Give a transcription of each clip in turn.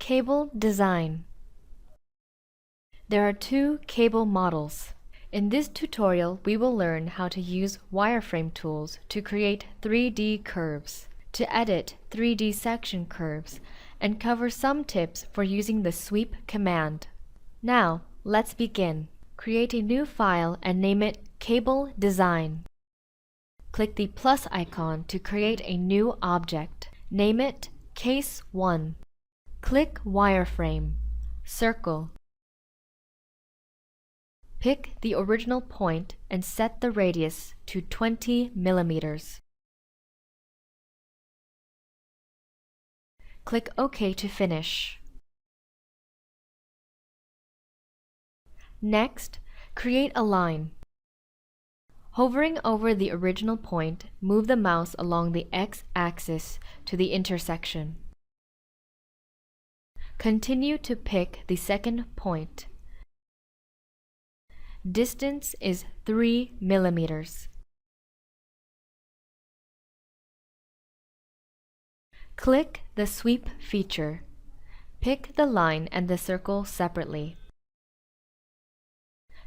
Cable design. There are two cable models. In this tutorial, we will learn how to use wireframe tools to create 3D curves, to edit 3D section curves, and cover some tips for using the sweep command. Now, let's begin. Create a new file and name it Cable Design. Click the plus icon to create a new object. Name it Case 1. Click Wireframe. Circle. Pick the original point and set the radius to 20 millimeters. Click OK to finish. Next, create a line. Hovering over the original point, move the mouse along the x-axis to the intersection. Continue to pick the second point. Distance is 3 millimeters. Click the Sweep feature. Pick the line and the circle separately.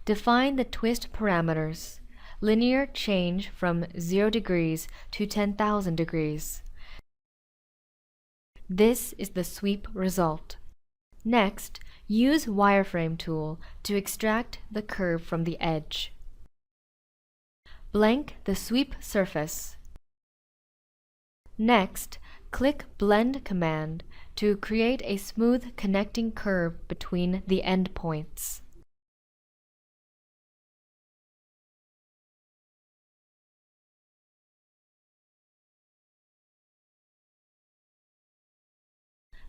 Define the twist parameters. Linear change from 0 degrees to 10,000 degrees. This is the sweep result. Next, use Wireframe tool to extract the curve from the edge. Blank the sweep surface. Next, click Blend command to create a smooth connecting curve between the endpoints.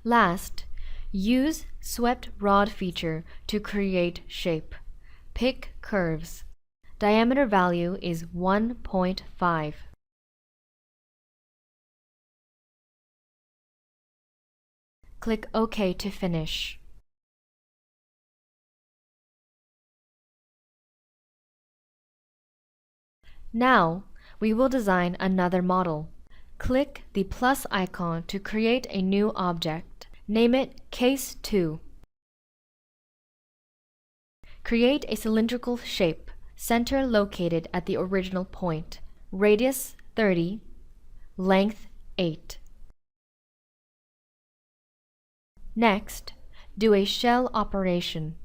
Last, use Swept Rod feature to create shape. Pick curves. Diameter value is 1.5. Click OK to finish. Now, we will design another model. Click the plus icon to create a new object. Name it Case 2. Create a cylindrical shape, center located at the original point, radius 30, length 8. Next, do a shell operation.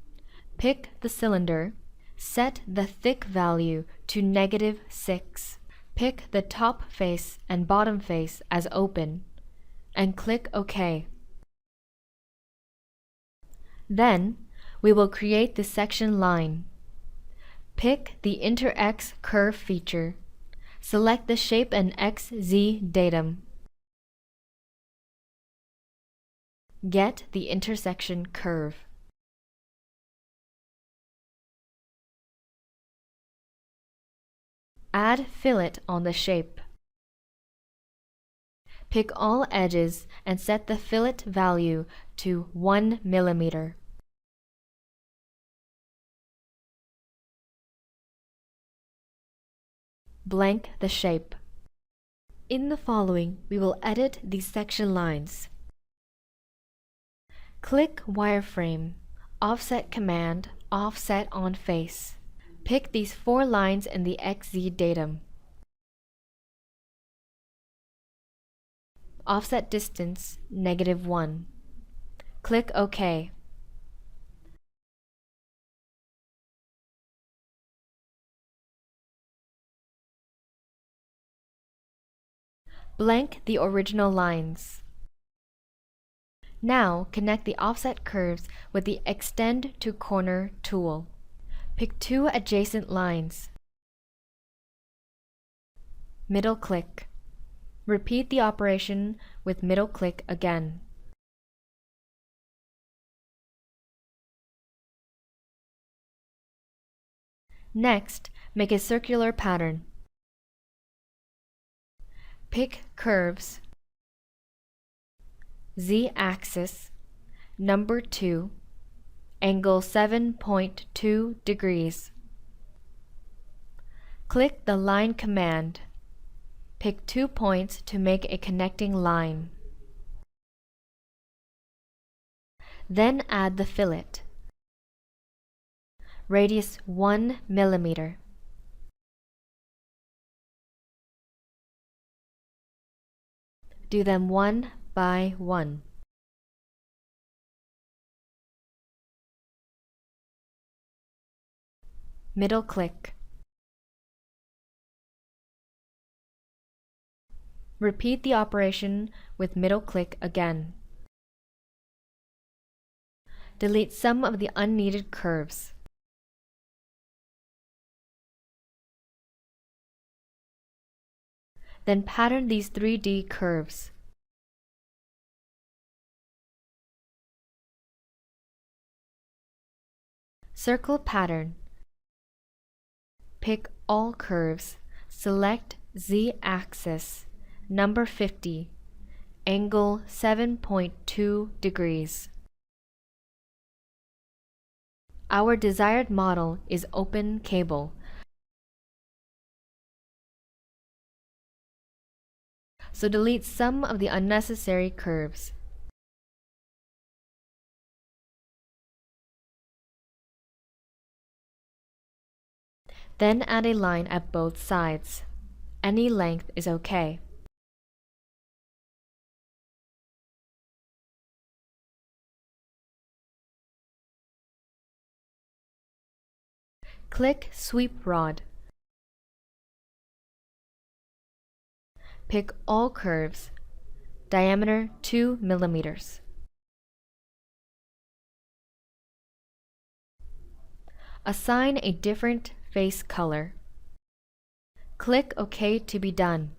Pick the cylinder, set the thick value to -6. Pick the top face and bottom face as open, and click OK. Then, we will create the section line. Pick the Inter-X Curve feature. Select the shape and XZ datum. Get the intersection curve. Add fillet on the shape. Pick all edges and set the fillet value to 1 millimeter. Blank the shape. In the following, we will edit these section lines. Click Wireframe, Offset command, Offset on face. Pick these 4 lines in the XZ datum. Offset distance, -1. Click OK. Blank the original lines. Now, connect the offset curves with the Extend to Corner tool. Pick 2 adjacent lines. Middle click. Repeat the operation with middle click again. Next, make a circular pattern. Pick curves, Z-axis, number 2, angle 7.2 degrees. Click the Line command. Pick 2 points to make a connecting line. Then add the fillet. Radius 1 millimeter. Do them one by one. Middle click. Repeat the operation with middle click again. Delete some of the unneeded curves. Then pattern these 3D curves. Circle pattern. Pick all curves. Select Z-axis, number 50, angle 7.2 degrees. Our desired model is open cable. So delete some of the unnecessary curves. Then add a line at both sides. Any length is okay. Click Sweep Rod. Pick all curves, diameter 2 millimeters. Assign a different face color. Click OK to be done.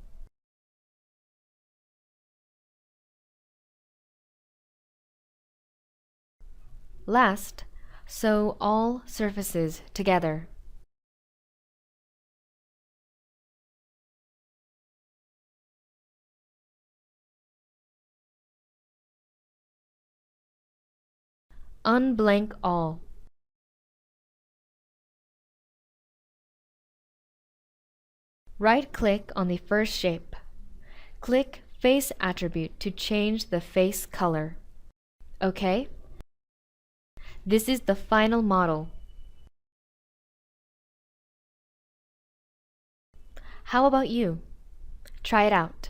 Last, sew all surfaces together. Unblank all. Right-click on the first shape. Click Face attribute to change the face color. OK? This is the final model. How about you? Try it out.